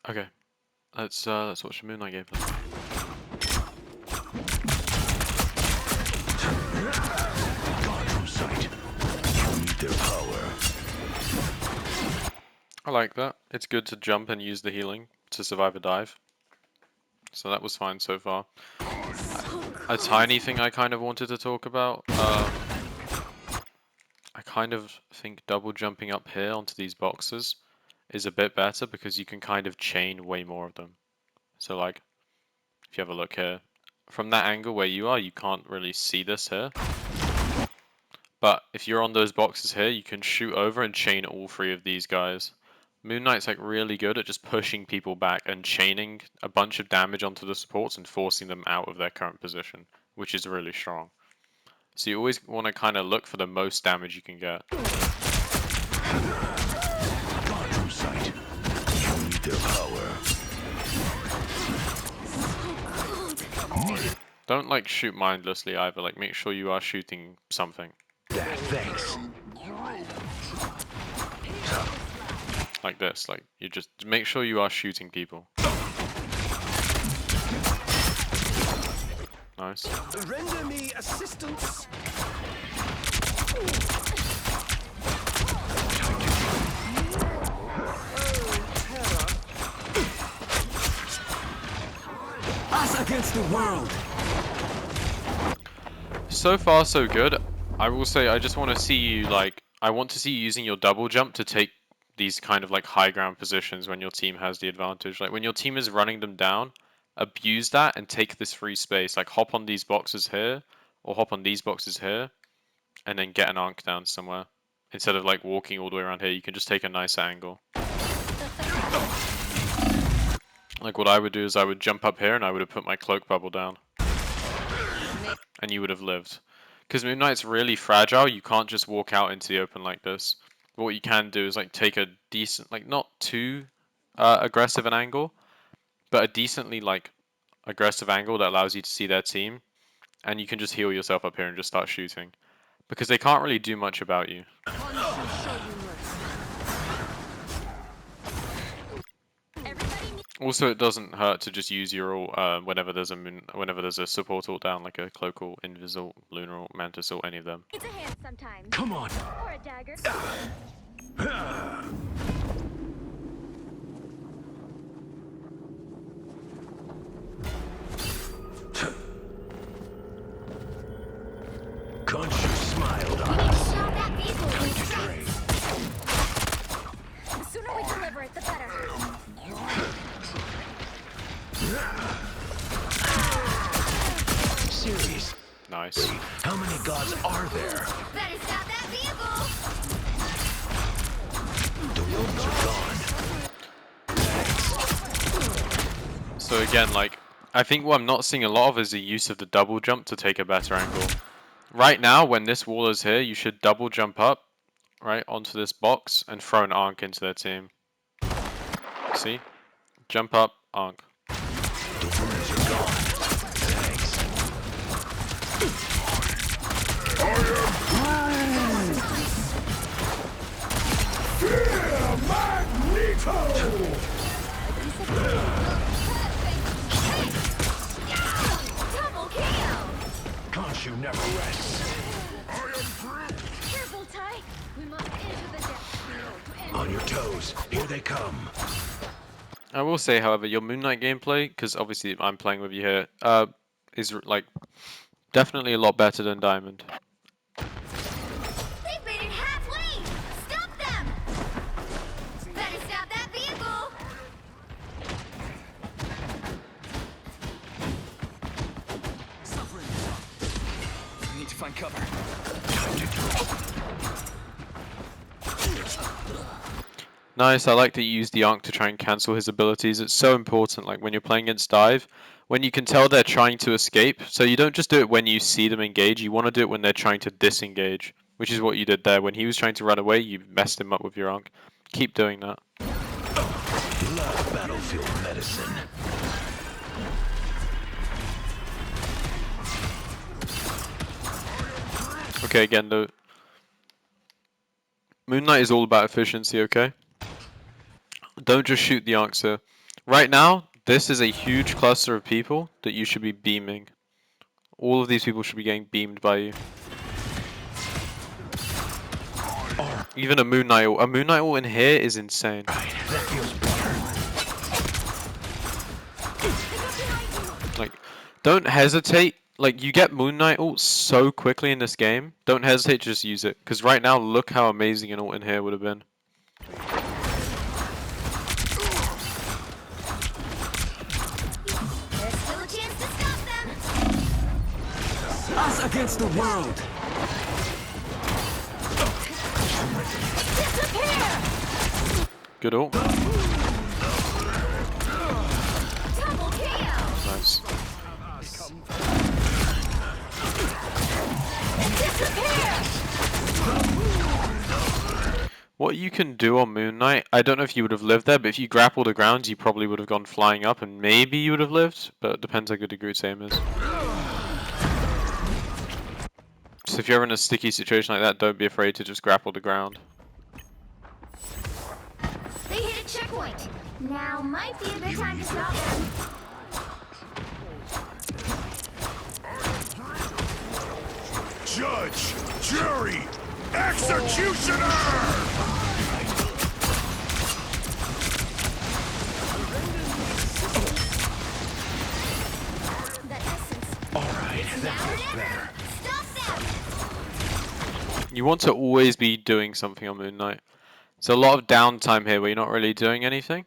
Okay, let's watch the Moon Knight gameplay. Gone from sight. You need their power. I like that. It's good to jump and use the healing to survive a dive. So that was fine so far. A tiny thing I kind of wanted to talk about. I kind of think double jumping up here onto these boxes is a bit better because you can kind of chain way more of them. So like, if you have a look here, from that angle where you are, you can't really see this here. But if you're on those boxes here, you can shoot over and chain all three of these guys. Moon Knight's like really good at just pushing people back and chaining a bunch of damage onto the supports and forcing them out of their current position, which is really strong. So you always want to kind of look for the most damage you can get. Gone from sight. You need their power. Don't like shoot mindlessly either, like make sure you are shooting something. Thanks. Like this, like you just make sure you are shooting people. Nice. Render me assistance. Us against the world. So far so good. I will say I just want to see you I want to see you using your double jump to take these kind of like high ground positions when your team has the advantage. Like when your team is running them down, abuse that and take this free space. Like hop on these boxes here or hop on these boxes here and then get an arc down somewhere. Instead of like walking all the way around here, you can just take a nice angle. Like what I would do is I would jump up here and I would have put my cloak bubble down. And you would have lived. Because Moon Knight's really fragile, you can't just walk out into the open like this. But what you can do is like take a decent, like not too aggressive an angle, but a decently like aggressive angle that allows you to see their team. And you can just heal yourself up here and just start shooting. Because they can't really do much about you. Also, it doesn't hurt to just use your ult whenever there's a support ult down, like a cloak ult, invis ult, lunar ult, mantis ult, any of them. It's a hand sometimes. Come on. Or a dagger. Khonshu smiled on We need to us. show that vehicle Time needs to strength. train. The sooner we deliver it, the better. Serious. Nice. How many gods are there? Better stop that vehicle. The wounds are gone. So again, like, I think what I'm not seeing a lot of is the use of the double jump to take a better angle. Right now, when this wall is here, you should double jump up, right, onto this box and throw an arc into their team. See? Jump up, arc. The wounds are gone. Thanks. Double kill. Khonshu never rests. Careful, Ty. We must enter the depths below to end On your toes. Here they come. I will say, however, your Moon Knight gameplay, because obviously I'm playing with you here, is like definitely a lot better than Diamond. They've made it halfway! Stop them! Better stop that vehicle! I need to find cover. Time to go. Nice, I like that you use the Ankh to try and cancel his abilities. It's so important, like when you're playing against Dive, when you can tell they're trying to escape. So you don't just do it when you see them engage, you want to do it when they're trying to disengage, which is what you did there. When he was trying to run away, you messed him up with your Ankh. Keep doing that. Love battlefield medicine. Okay, again though, Moon Knight is all about efficiency, okay? Don't just shoot the Ankhs here. Right now, this is a huge cluster of people that you should be beaming. All of these people should be getting beamed by you. Even a Moon Knight ult. A Moon Knight ult in here is insane. Right, that feels better. Like, don't hesitate. Like, you get Moon Knight ult so quickly in this game. Don't hesitate to just use it. Because right now, look how amazing an ult in here would have been. There's still a chance to stop them. Us against the world. Disappear! Good ult. Double KO! Nice. Disappear! What you can do on Moon Knight, I don't know if you would have lived there, but if you grappled the ground, you probably would have gone flying up, and maybe you would have lived, but it depends how good a Groot's aim is. So if you're ever in a sticky situation like that, don't be afraid to just grapple the ground. They hit a checkpoint. Now might be a good time to stop them. Judge, jury, executioner! The essence. Alright, that Now or feels never. better. Stop them! You want to always be doing something on Moon Knight. There's a lot of downtime here where you're not really doing anything.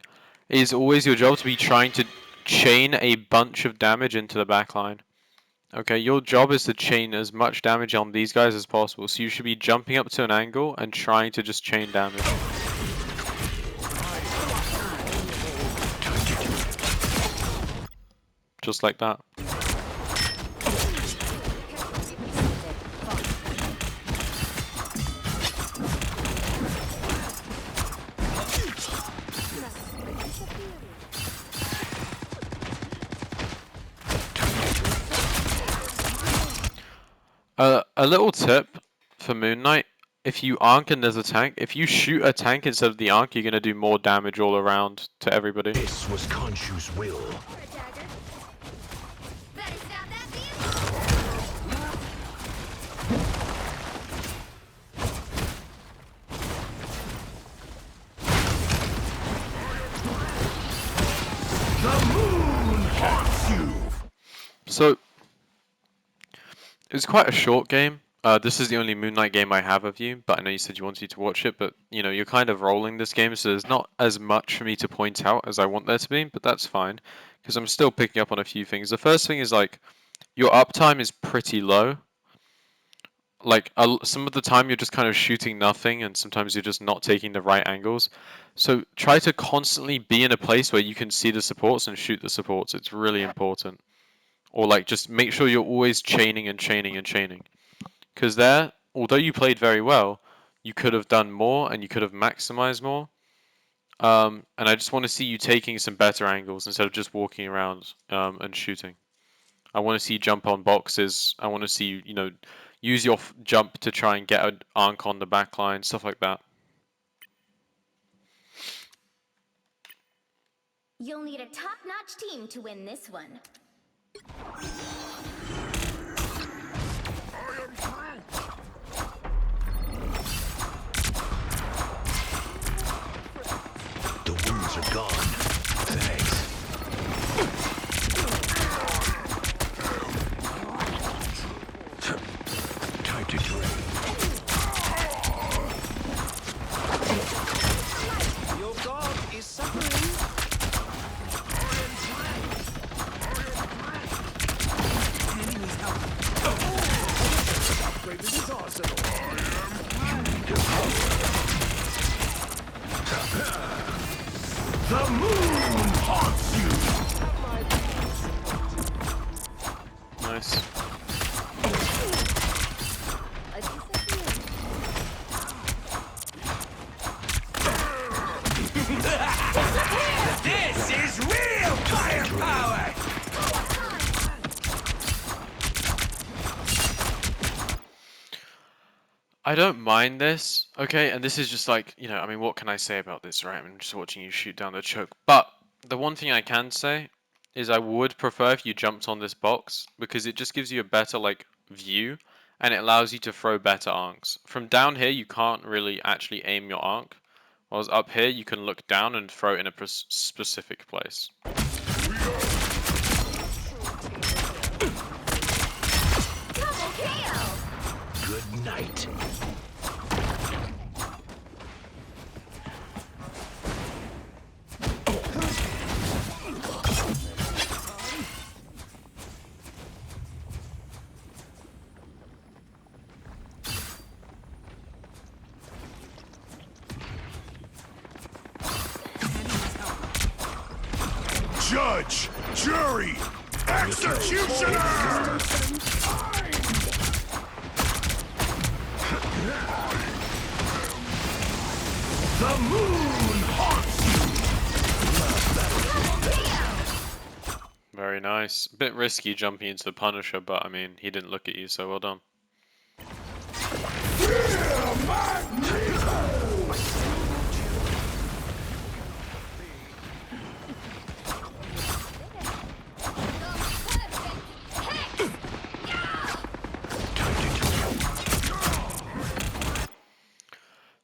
It is always your job to be trying to chain a bunch of damage into the backline. Okay, your job is to chain as much damage on these guys as possible, so you should be jumping up to an angle and trying to just chain damage. Just like that. A little tip for Moon Knight, if you arc and there's a tank, if you shoot a tank instead of the arc, you're going to do more damage all around to everybody. This was Khonshu's will. Better stop that vehicle! The moon haunts you! So, it was quite a short game. This is the only Moon Knight game I have of you, but I know you said you wanted to watch it, but you know, you're kind of rolling this game, so there's not as much for me to point out as I want there to be, but that's fine, because I'm still picking up on a few things. The first thing is, like, your uptime is pretty low. Like, some of the time you're just kind of shooting nothing, and sometimes you're just not taking the right angles. So try to constantly be in a place where you can see the supports and shoot the supports. It's really important. Or like, just make sure you're always chaining and chaining and chaining. Because there, although you played very well, you could have done more and you could have maximized more. And I just want to see you taking some better angles instead of just walking around and shooting. I want to see you jump on boxes. I want to see you, you know, use your jump to try and get an arc on the back line, stuff like that. You'll need a top-notch team to win this one. The winds are gone. Thanks. Time to drain. Your god is suffering. Enemies help. Upgraded his arsenal. The moon haunts you! Nice. This is real firepower! I don't mind this, okay? And this is just like, you know, I mean, what can I say about this, right? I'm just watching you shoot down the choke. But The one thing I can say is I would prefer if you jumped on this box because it just gives you a better like view and it allows you to throw better arcs. From down here you can't really actually aim your arc, whereas up here you can look down and throw it in a specific place. Double kill! Good night. Judge, jury, executioner! The moon haunts you! Very nice. A bit risky jumping into the Punisher, but I mean, he didn't look at you, so well done.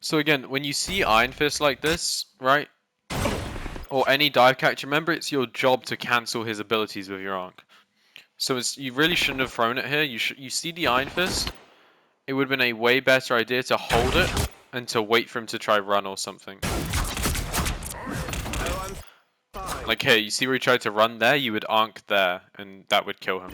So again, when you see Iron Fist like this, right, or any dive character, remember it's your job to cancel his abilities with your arc. So you really shouldn't have thrown it here. You see the Iron Fist, it would have been a way better idea to hold it and to wait for him to try run or something. Like here, you see where he tried to run there, you would arc there, and that would kill him.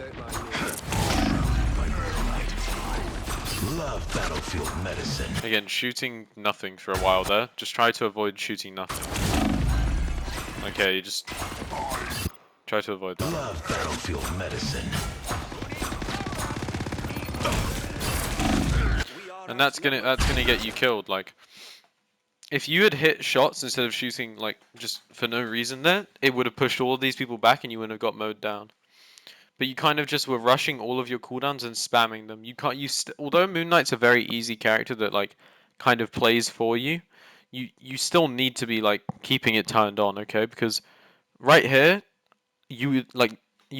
Love battlefield medicine. Again, shooting nothing for a while there. Just try to avoid shooting nothing. Okay, you just try to avoid that. Love battlefield medicine. And that's gonna get you killed. Like, if you had hit shots instead of shooting like just for no reason there, it would have pushed all of these people back and you wouldn't have got mowed down. But you kind of just were rushing all of your cooldowns and spamming them. You can't. Although Moon Knight's a very easy character that like kind of plays for you, you still need to be like keeping it turned on, okay? Because right here, you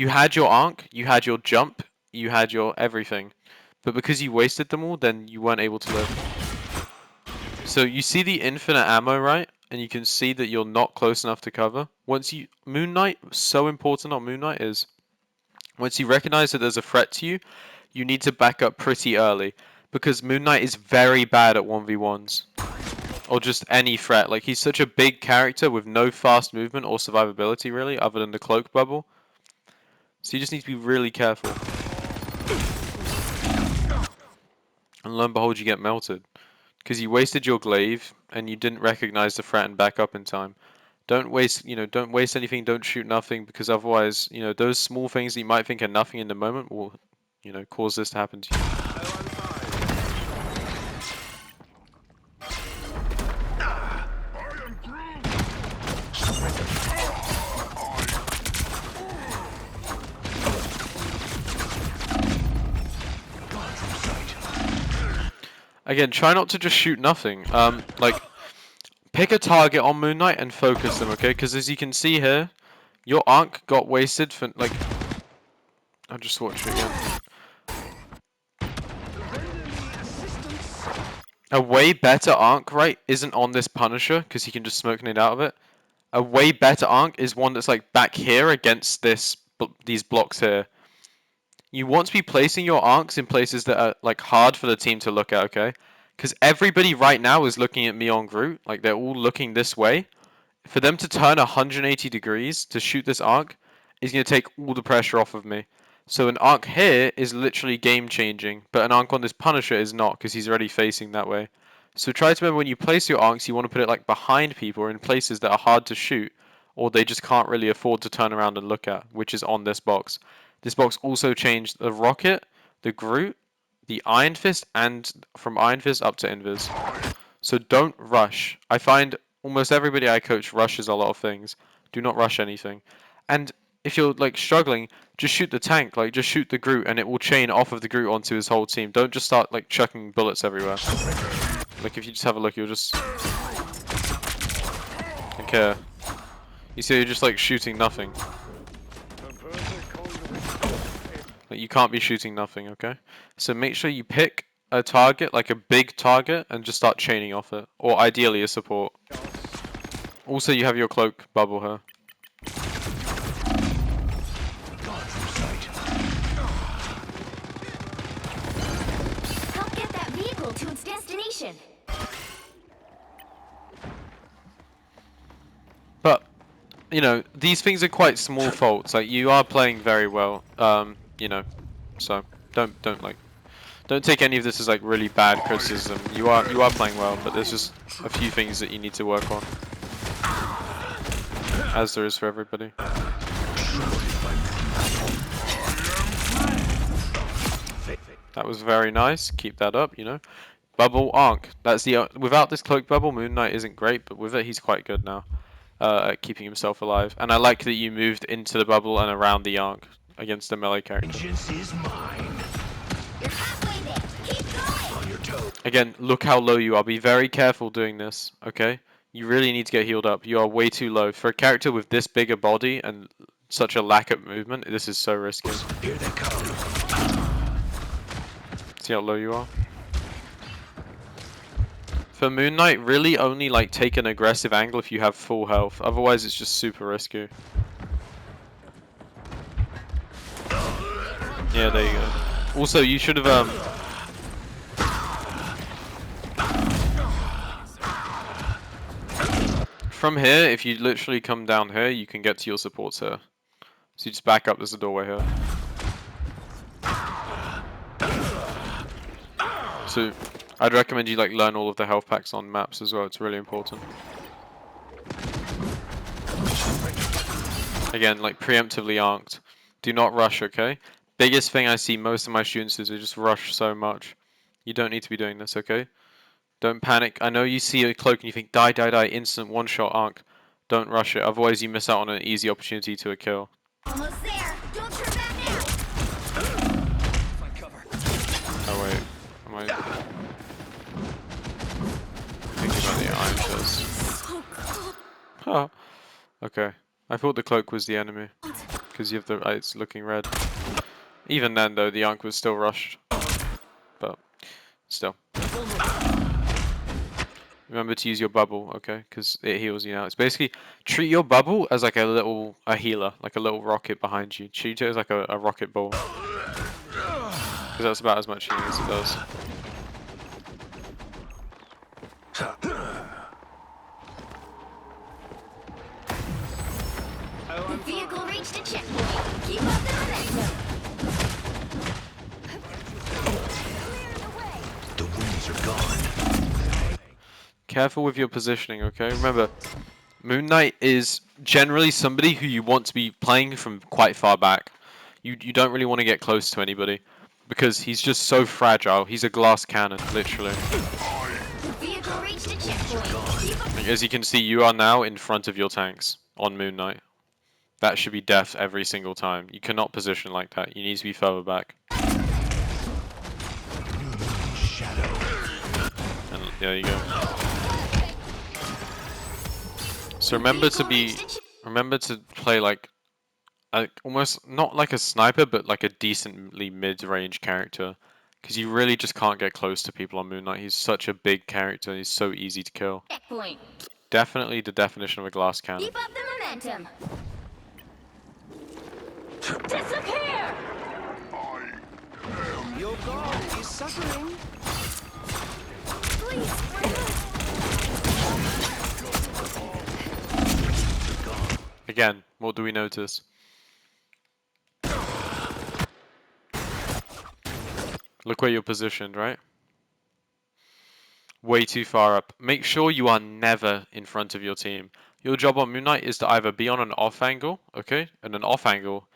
had your arc, you had your jump, you had your everything, but because you wasted them all, then you weren't able to live. So you see the infinite ammo, right? And you can see that you're not close enough to cover. Moon Knight, so important on Moon Knight is, once you recognize that there's a threat to you, you need to back up pretty early. Because Moon Knight is very bad at 1v1s. Or just any threat. Like, he's such a big character with no fast movement or survivability, really, other than the cloak bubble. So you just need to be really careful. And lo and behold, you get melted. Because you wasted your glaive, and you didn't recognize the threat and back up in time. Don't waste anything, don't shoot nothing, because otherwise, those small things that you might think are nothing in the moment will, cause this to happen to you. Again, try not to just shoot nothing. Pick a target on Moon Knight and focus them, okay? Because as you can see here, your arc got wasted for, like... I'll just watch it again. A way better arc, right, isn't on this Punisher, because he can just smoke nade out of it. A way better arc is one that's, like, back here against these blocks here. You want to be placing your arcs in places that are, like, hard for the team to look at, okay? Because everybody right now is looking at me on Groot. Like, they're all looking this way. For them to turn 180 degrees to shoot this arc is going to take all the pressure off of me. So an arc here is literally game-changing. But an arc on this Punisher is not, because he's already facing that way. So try to remember when you place your arcs, you want to put it, like, behind people or in places that are hard to shoot. Or they just can't really afford to turn around and look at, which is on this box. This box also changed the Rocket, the Groot, the Iron Fist, and from Iron Fist up to Invis. So don't rush. I find almost everybody I coach rushes a lot of things. Do not rush anything. And if you're like struggling, just shoot the tank. Like just shoot the Groot, and it will chain off of the Groot onto his whole team. Don't just start like chucking bullets everywhere. Like if you just have a look, you'll just... Okay. You see, you're just like shooting nothing. Like, you can't be shooting nothing, okay? So make sure you pick a target, like a big target, and just start chaining off it. Or ideally a support. Also, you have your cloak bubble here. Gone from sight. Help get that vehicle to its destination. But, you know, these things are quite small faults. Like, you are playing very well, you know, so don't take any of this as like really bad criticism. You are playing well, but there's just a few things that you need to work on, as there is for everybody. That was very nice. Keep that up, you know. Bubble Ankh. That's the without this cloak bubble, Moon Knight isn't great, but with it, he's quite good now at keeping himself alive. And I like that you moved into the bubble and around the Ankh against the melee character. Vengeance is mine. You're halfway there. Keep going. On your toes. Again, look how low you are. Be very careful doing this, okay? You really need to get healed up. You are way too low. For a character with this big a body and such a lack of movement, this is so risky. Here they come. See how low you are? For Moon Knight, really only like take an aggressive angle if you have full health. Otherwise, it's just super risky. Yeah, there you go. Also, you should have from here, if you literally come down here, you can get to your supports here. So you just back up, there's a doorway here. So I'd recommend you like learn all of the health packs on maps as well, it's really important. Again, like preemptively arced. Do not rush, okay? Biggest thing I see most of my students is they just rush so much. You don't need to be doing this, okay? Don't panic. I know you see a cloak and you think, die, die, die, instant one-shot arc. Don't rush it, otherwise you miss out on an easy opportunity to a kill. Almost there. Don't turn back now. Find cover. Oh wait, am I thinking about the iron chest? So cool. Huh. Okay. I thought the cloak was the enemy. Because you have the it's looking red. Even then though, the Ankh was still rushed. But still. Remember to use your bubble, okay? Because it heals you now. It's basically treat your bubble as like a healer, like a little rocket behind you. Treat it as like a rocket ball. Because that's about as much healing as it does. The vehicle reached a checkpoint. Keep up the momentum. Clear the way. The wings are gone. Careful with your positioning, okay? Remember, Moon Knight is generally somebody who you want to be playing from quite far back. You don't really want to get close to anybody because he's just so fragile. He's a glass cannon, literally. The vehicle reached a checkpoint. Keep up. As you can see, you are now in front of your tanks on Moon Knight. That should be death every single time. You cannot position like that. You need to be further back. Shadow. And there you go. So remember to play like almost not like a sniper, but like a decently mid-range character, because you really just can't get close to people on Moon Knight. He's such a big character. He's so easy to kill. Checkpoint. Definitely the definition of a glass cannon. Keep up the momentum. Disappear! Your god is suffering. Please. Again, what do we notice? Look where you're positioned, right? Way too far up. Make sure you are never in front of your team. Your job on Moon Knight is to either be on an off angle, okay? And an off angle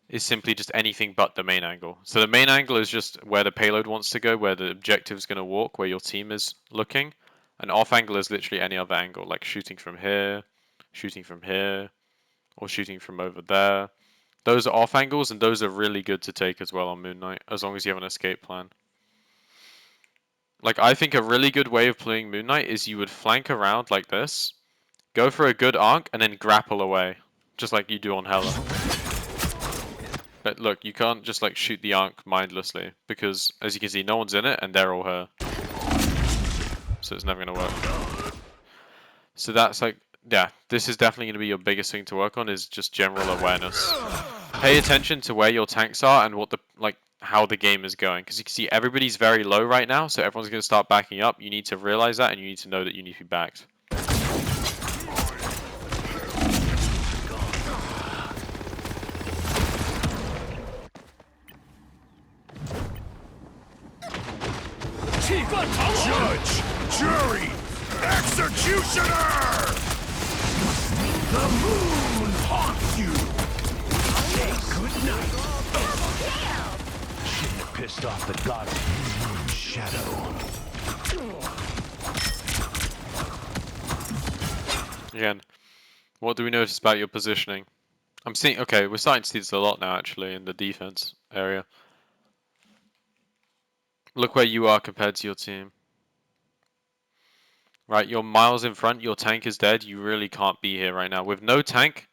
is simply just anything but the main angle. So the main angle is just where the payload wants to go, where the objective is going to walk, where your team is looking. An off angle is literally any other angle, like shooting from here, or shooting from over there. Those are off angles, and those are really good to take as well on Moon Knight, as long as you have an escape plan. Like, I think a really good way of playing Moon Knight is you would flank around like this, Go for a good arc and then grapple away, just like you do on Hela. But look, you can't just like shoot the arc mindlessly because, as you can see, no one's in it and they're all her. So it's never gonna work. So that's like, yeah, this is definitely gonna be your biggest thing to work on, is just general awareness. Pay attention to where your tanks are and what the how the game is going, because you can see everybody's very low right now, so everyone's gonna start backing up. You need to realize that, and you need to know that you need to be backed. Judge, jury, executioner! The moon haunts you! Good night. Shouldn't have pissed off the god of moon shadow. Again, what do we notice about your positioning? I'm seeing, okay, we're starting to see this a lot now actually in the defense area. Look where you are compared to your team. Right, you're miles in front, your tank is dead, you really can't be here right now. With no tank,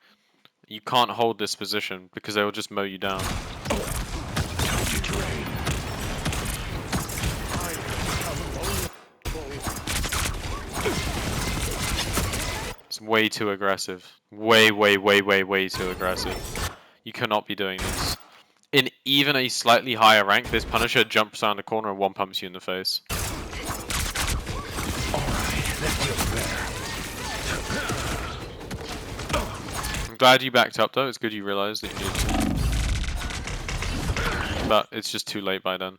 you can't hold this position because they will just mow you down. It's way too aggressive. Way too aggressive. You cannot be doing this. In even a slightly higher rank, this Punisher jumps around the corner and one pumps you in the face. I'm glad you backed up though, it's good you realized that you needed to. But it's just too late by then.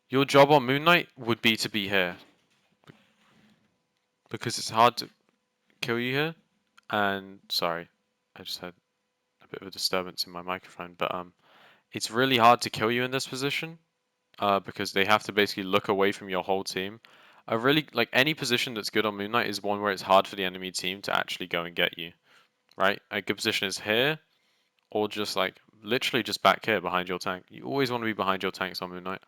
Your job on Moon Knight would be to be here. Because it's hard to kill you here. And, sorry, I just had a bit of a disturbance in my microphone. But it's really hard to kill you in this position. Because they have to basically look away from your whole team. A really, like, any position that's good on Moon Knight is one where it's hard for the enemy team to actually go and get you. Right? A good position is here. Or just, like, literally just back here behind your tank. You always want to be behind your tanks on Moon Knight.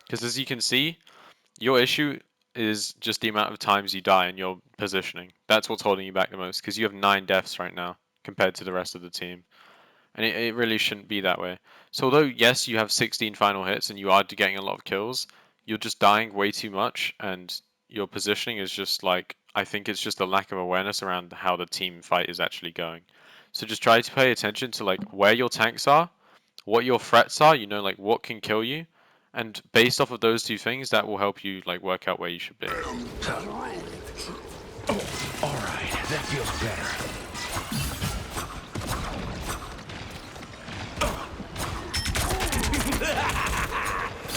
Because as you can see, your issue is just the amount of times you die in your positioning. That's what's holding you back the most, because you have 9 deaths right now compared to the rest of the team. And it really shouldn't be that way. So although, yes, you have 16 final hits and you are getting a lot of kills, you're just dying way too much, and your positioning is just like, I think it's just a lack of awareness around how the team fight is actually going. So just try to pay attention to like where your tanks are, what your threats are, you know, like what can kill you, and based off of those two things, that will help you like work out where you should be. Alright, that feels better.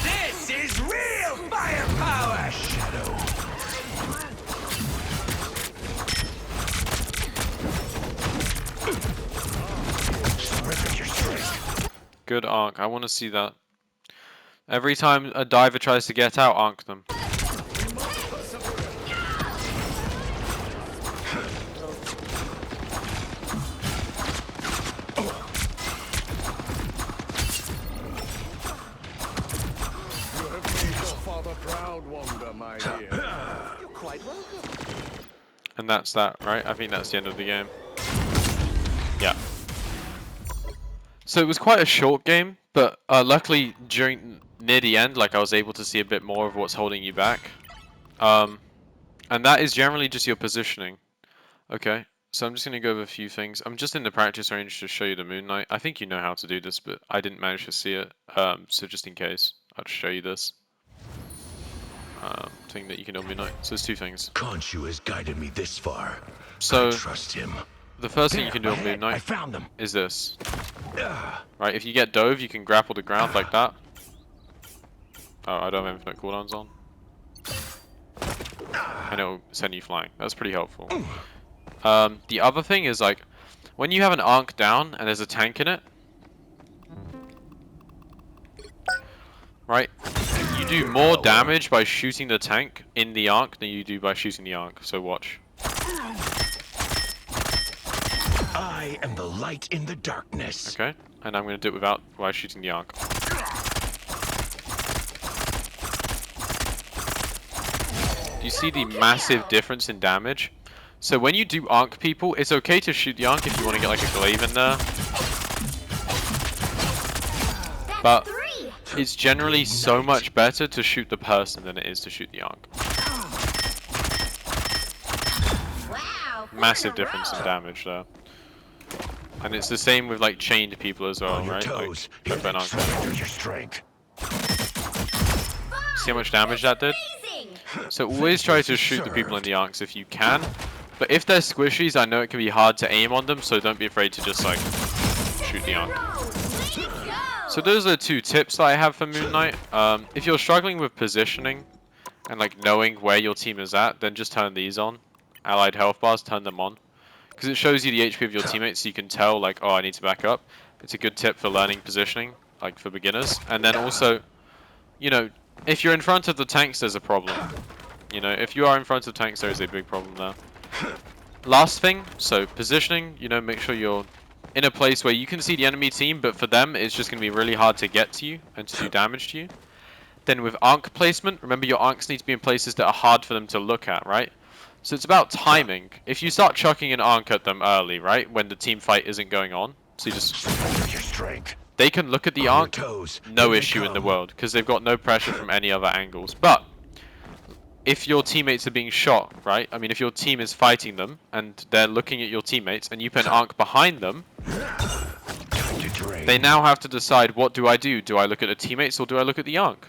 This is real firepower! Shadow. Surrender your strength. Good arc, I want to see that. Every time a diver tries to get out, arc them. And that's that, right? I think that's the end of the game. Yeah. So it was quite a short game, but luckily near the end, like I was able to see a bit more of what's holding you back. And that is generally just your positioning. Okay, so I'm just going to go over a few things. I'm just in the practice range to show you the Moon Knight. I think you know how to do this, but I didn't manage to see it. So just in case, I'll just show you this. Thing that you can do on Moon Knight. So there's 2 things. Khonshu has guided me this far. So I trust him. the first thing you can do on Moon Knight I found them. is this. Right, if you get dove, you can grapple the ground like that. Oh, I don't have infinite cooldowns on. And it'll send you flying. That's pretty helpful. The other thing is like, when you have an arc down and there's a tank in it, right, you do more damage by shooting the tank in the arc than you do by shooting the arc. So watch. I am the light in the darkness. Okay, and I'm going to do it without while shooting the Ankh. Do you see the massive difference in damage? So when you do Ankh people, it's okay to shoot the Ankh if you want to get like a glaive in there. But it's generally so much better to shoot the person than it is to shoot the Ankh. Wow. Massive difference in damage there. And it's the same with like chained people as well, On your right? toes. Like, Hear that surrender your strength. see how much damage that did? Amazing. So always try to shoot the people in the Ankhs if you can. But if they're squishies, I know it can be hard to aim on them, so don't be afraid to just like shoot the Ankh. Let's go. So those are 2 tips that I have for Moon Knight. If you're struggling with positioning and like knowing where your team is at, then just turn these on. Allied health bars, turn them on. Because it shows you the HP of your teammates, so you can tell like, oh, I need to back up. It's a good tip for learning positioning, like for beginners. And then also, you know, if you're in front of the tanks, there's a problem. You know, if you are in front of tanks, there is a big problem there. Last thing, so positioning, you know, make sure you're in a place where you can see the enemy team, but for them, it's just going to be really hard to get to you and to do damage to you. Then with Ankh placement, remember your Ankhs need to be in places that are hard for them to look at, right? So it's about timing. If you start chucking an Ankh at them early, right, when the team fight isn't going on, so you just... Surrender your strength. They can look at the On your Ankh, toes. no Here they issue in the come. world, because they've got no pressure from any other angles. But if your teammates are being shot, right? I mean, if your team is fighting them and they're looking at your teammates and you put an Ankh behind them, Time to drain. they now have to decide, what do I do? Do I look at the teammates or do I look at the Ankh?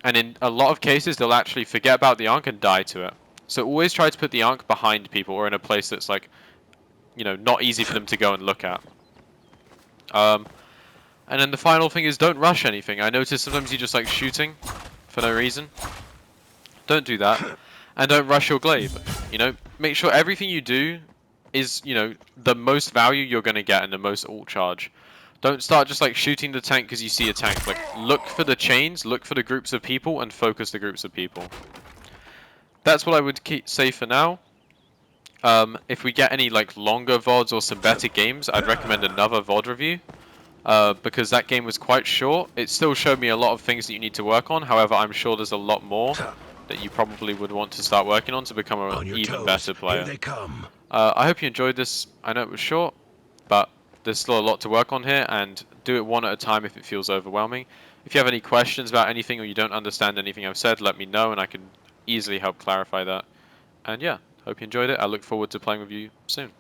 And in a lot of cases, they'll actually forget about the Ankh and die to it. So always try to put the Ankh behind people or in a place that's like, you know, not easy for them to go and look at. And then the final thing is don't rush anything. I notice sometimes you just like shooting for no reason. Don't do that. And don't rush your glaive. You know, make sure everything you do is, you know, the most value you're going to get and the most ult charge. Don't start just like shooting the tank because you see a tank. Like, look for the chains, look for the groups of people, and focus the groups of people. That's what I would say for now. If we get any like longer VODs or some better games, I'd recommend another VOD review. Because that game was quite short. It still showed me a lot of things that you need to work on. However, I'm sure there's a lot more that you probably would want to start working on to become an even better player. Here they come. I hope you enjoyed this. I know it was short, but there's still a lot to work on here, and do it one at a time if it feels overwhelming. If you have any questions about anything or you don't understand anything I've said, let me know and I can easily help clarify that. And yeah, hope you enjoyed it. I look forward to playing with you soon.